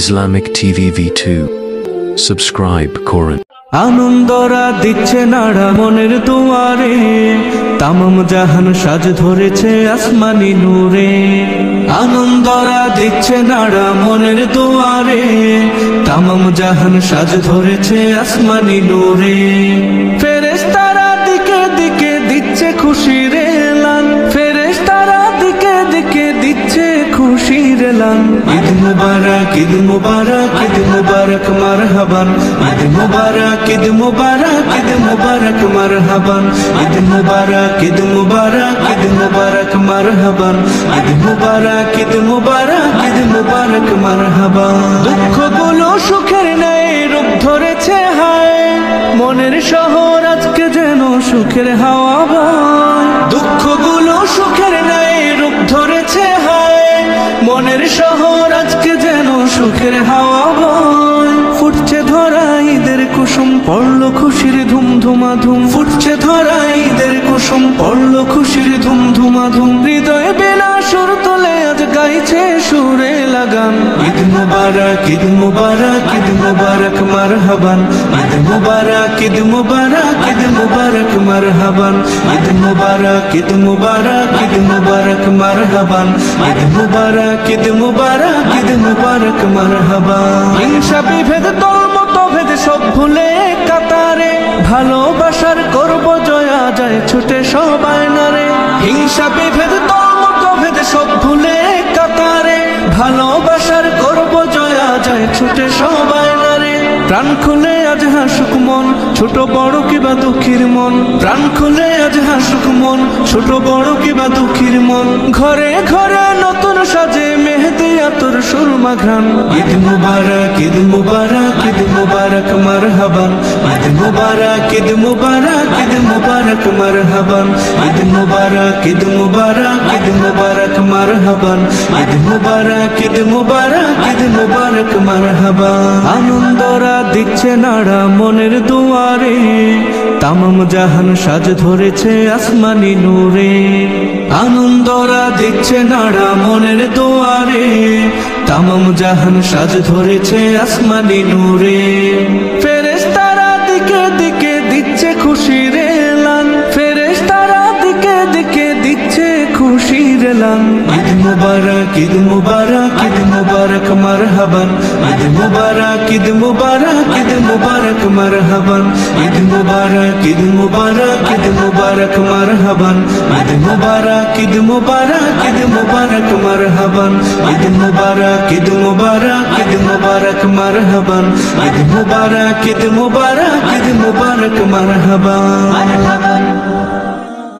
Islamic TV V2 Subscribe Quran আনন্দরা দিচ্ছে নাড়া মনের দুয়ারে, তামাম জাহান সাজ ধরেছে আসমানি নূরে। আনন্দরা দিচ্ছে নাড়া মনের দুয়ারে, তামাম জাহান সাজ ধরেছে আসমানি নূরে। ফেরেশতারা দিকে দিকে দিচ্ছে খুশির এলান, ফেরেশতারা দিকে দিকে দিচ্ছে খুশির এলান। ঈদ মুবারক, ঈদ মুবারক, ঈদ মুবারক মারহাবান। ঈদ মুবারক, ঈদ মুবারক, ঈদ মুবারক মারহাবান। ঈদ মুবারক, ঈদ মুবারক, ঈদ মুবারক মারহাবান। ঈদ মুবারক, ঈদ মুবারক, ঈদ মুবারক মারহাবান। দুঃখগুলো সুখের ন্যায় রূপ ধরেছে হায়, মনের শহর আজকে যেন সুখের হাওয়া বয়। দুঃখগুলো সুখের ন্যায় রূপ ধরেছে হায়, মনের শহর আজকে যেন সুখের হাওয়া বয়। ফুটছে ধরা ঈদের কুসুম, পড়লো খুশির ধুমধুমাধুম। ফুটছে ধরা ঈদের কুসুম, পড়লো খুশির ধুমধুমাধুম। হৃদয়ে বেলা সুর তোলে আজ গাইছে সুরে লাগান। ঈদ মুবারক, ঈদ মুবারক, ঈদ মুবারক মারহাবান। ঈদ মুবারক, ঈদ মুবারক, ঈদ মুবারক মারহাবান। ঈদ মুবারক, ঈদ মুবারক, ঈদ মুবারক মারহাবান। ঈদ মুবারক, ঈদ মুবারক, ঈদ মুবারক মারহাবান। হিংসা বিভেদ দলমত ভেদ সব ভুলে কাতারে, ভালোবাসার করব জয়া যায় ছুটে সবাই নারে। হিংসা বিভেদ দলমত ভেদ সব ভুলে কাতারে, ভালোবাসার করব জয়া যায় ছুটে সবাই নারে। প্রাণ খুলে আজ হাসুক মন, ছোট বড় কিবা দুঃখীর মন। প্রাণ খুলে আজ হাসুক মন, ছোট বড় কিবা দুঃখীর মন। ঘরে ঘরে নতুন সাজে মেহেদি আতর সুরমা ঘ্রাণ। ঈদ মুবারক, ঈদ মুবারক, ঈদ মুবারক মারহাবান। ঈদ মুবারক, ঈদ মুবারক, ঈদ মুবারক মারহাবান। ঈদ মুবারক, ঈদ মুবারক, ঈদ মুবারক মারহাবান। ঈদ মুবারক, ঈদ মুবারক, ঈদ মুবারক মারহাবান। আনন্দরা দিচ্ছে নাড়া মনের দুয়ারে, তামাম জাহান সাজ ধরেছে আসমানি নূরে। আনন্দরা দিচ্ছে নাড়া মনের দুয়ারে, তামাম জাহান সাজ ধরেছে আসমানি নূরে। ফেরেশতারা দিকে দিকে দিচ্ছে খুশির এলান, ফেরেশতারা দিকে দিকে দিচ্ছে খুশির এলান। ঈদ মুবারক, ঈদ মুবারক, ঈদ মুবারক মারহাবান। ঈদ মুবারক, ঈদ মুবারক, ঈদ মুবারক মারহাবান। ঈদ মুবারক, ঈদ মুবারক, ঈদ মুবারক মারহাবান। ঈদ মুবারক, ঈদ মুবারক, ঈদ মুবারক মারহাবান। ঈদ মুবারক, ঈদ মুবারক, ঈদ মুবারক মারহাবান। ঈদ মুবারক, ঈদ মুবারক, ঈদ মুবারক মারহাবান।